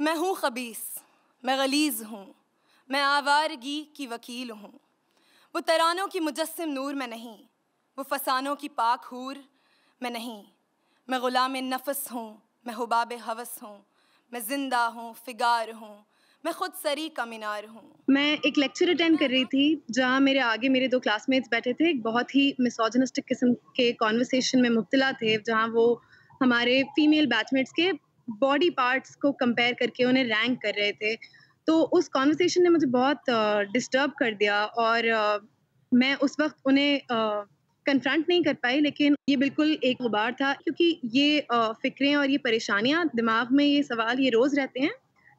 मैं हूँ खबीस, मैं गलीज़ हूँ, मैं आवारगी की वकील हूँ। वो तरानों की मुजस्सिम नूर में नहीं, वो फसानों की पाक हूर में नहीं। मैं ग़ुलाम नफ़स हूँ, मैं हुबाब हवस हूँ, मैं ज़िंदा हूँ, फ़िगार हूँ, मैं खुद सरी का मीनार हूँ। मैं एक लेक्चर अटेंड कर रही थी जहाँ मेरे आगे मेरे 2 क्लासमेट्स बैठे थे। एक बहुत ही मिसोजिनिस्टिक किस्म के कन्वर्सेशन में मुब्तला थे, जहाँ वो हमारे फीमेल बैचमेट्स के बॉडी पार्ट्स को कंपेयर करके उन्हें रैंक कर रहे थे। तो उस कन्वर्सेशन ने मुझे बहुत डिस्टर्ब कर दिया और मैं उस वक़्त उन्हें कन्फ्रंट नहीं कर पाई, लेकिन ये बिल्कुल एक गुबार था क्योंकि ये फ़िक्रें और ये परेशानियाँ दिमाग में, ये सवाल ये रोज़ रहते हैं,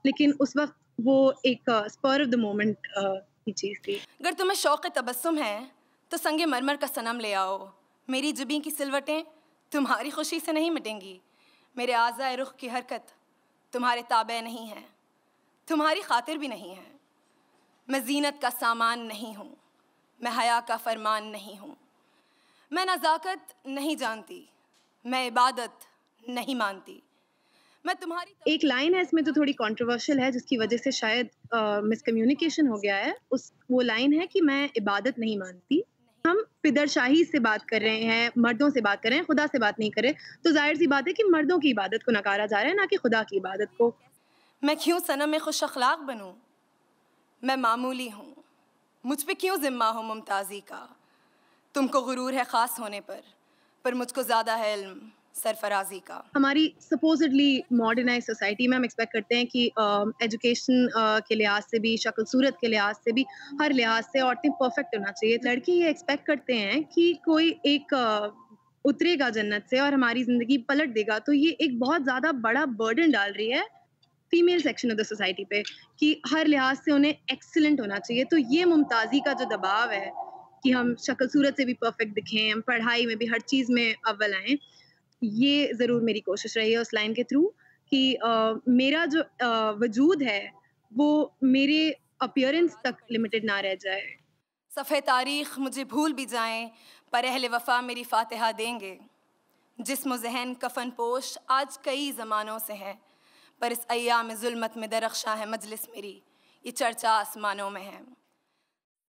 लेकिन उस वक़्त वो एक स्पर ऑफ द मोमेंट की चीज़ थी। अगर तुम्हें शौक़ तबस्सुम है तो संगे मरमर का सनम ले आओ। मेरी जुबीं की सिलवटें तुम्हारी खुशी से नहीं मिटेंगी। मेरे आज़ाए रुख की हरकत तुम्हारे ताबे नहीं है, तुम्हारी खातिर भी नहीं है। मैं ज़ीनत का सामान नहीं हूँ, मैं हया का फरमान नहीं हूँ। मैं नज़ाकत नहीं जानती, मैं इबादत नहीं मानती। मैं तुम्हारी एक लाइन है इसमें जो थोड़ी कंट्रोवर्शियल है, जिसकी वजह से शायद मिसकम्युनिकेशन हो गया है। वो लाइन है कि मैं इबादत नहीं मानती। हम फिदरशाही से बात कर रहे हैं, मर्दों से बात कर रहे हैं, खुदा से बात नहीं कर रहे। तो ज़ाहिर-सी बात है कि मर्दों की इबादत को नकारा जा रहा है, ना कि खुदा की इबादत को। मैं क्यों सनम में खुश अखलाक बनूं? मैं मामूली हूँ, मुझ पे क्यों ज़िम्मा हो मुमताज़ी का? तुमको गुरूर है ख़ास होने पर मुझको ज़्यादा है इल्म सरफराजी का। हमारी सपोज़िडली मॉडर्नाइज़्ड सोसाइटी में हम एक्सपेक्ट करते हैं कि एजुकेशन के लिहाज से भी, शक्ल सूरत के लिहाज से भी, हर लिहाज से औरतें परफेक्ट होना चाहिए। लड़के ये एक्सपेक्ट करते हैं कि कोई एक उतरेगा जन्नत से और हमारी ज़िंदगी पलट देगा, तो ये एक बहुत ज़्यादा बड़ा बर्डन डाल रही है female section of the society पे कि हर लिहाज से उन्हें एक्सीलेंट होना चाहिए। तो ये मुमताज़ी का जो दबाव है कि हम शक्ल सूरत से भी परफेक्ट दिखें, हम पढ़ाई में भी हर चीज़ में अव्वल आएँ, ये ज़रूर मेरी कोशिश रही है उस लाइन के थ्रू कि मेरा जो वजूद है, वो मेरे अपीयरेंस तक लिमिटेड ना रह जाए। सफ़े तारीख़ मुझे भूल भी जाएं पर अहले वफ़ा मेरी फ़ातिहा देंगे। जिस्म ज़हन कफ़न पोश आज कई ज़मानों से है, पर इस अय्याम ज़ुल्मत में दरख्शां है मजलिस मेरी, ये चर्चा आसमानों में है।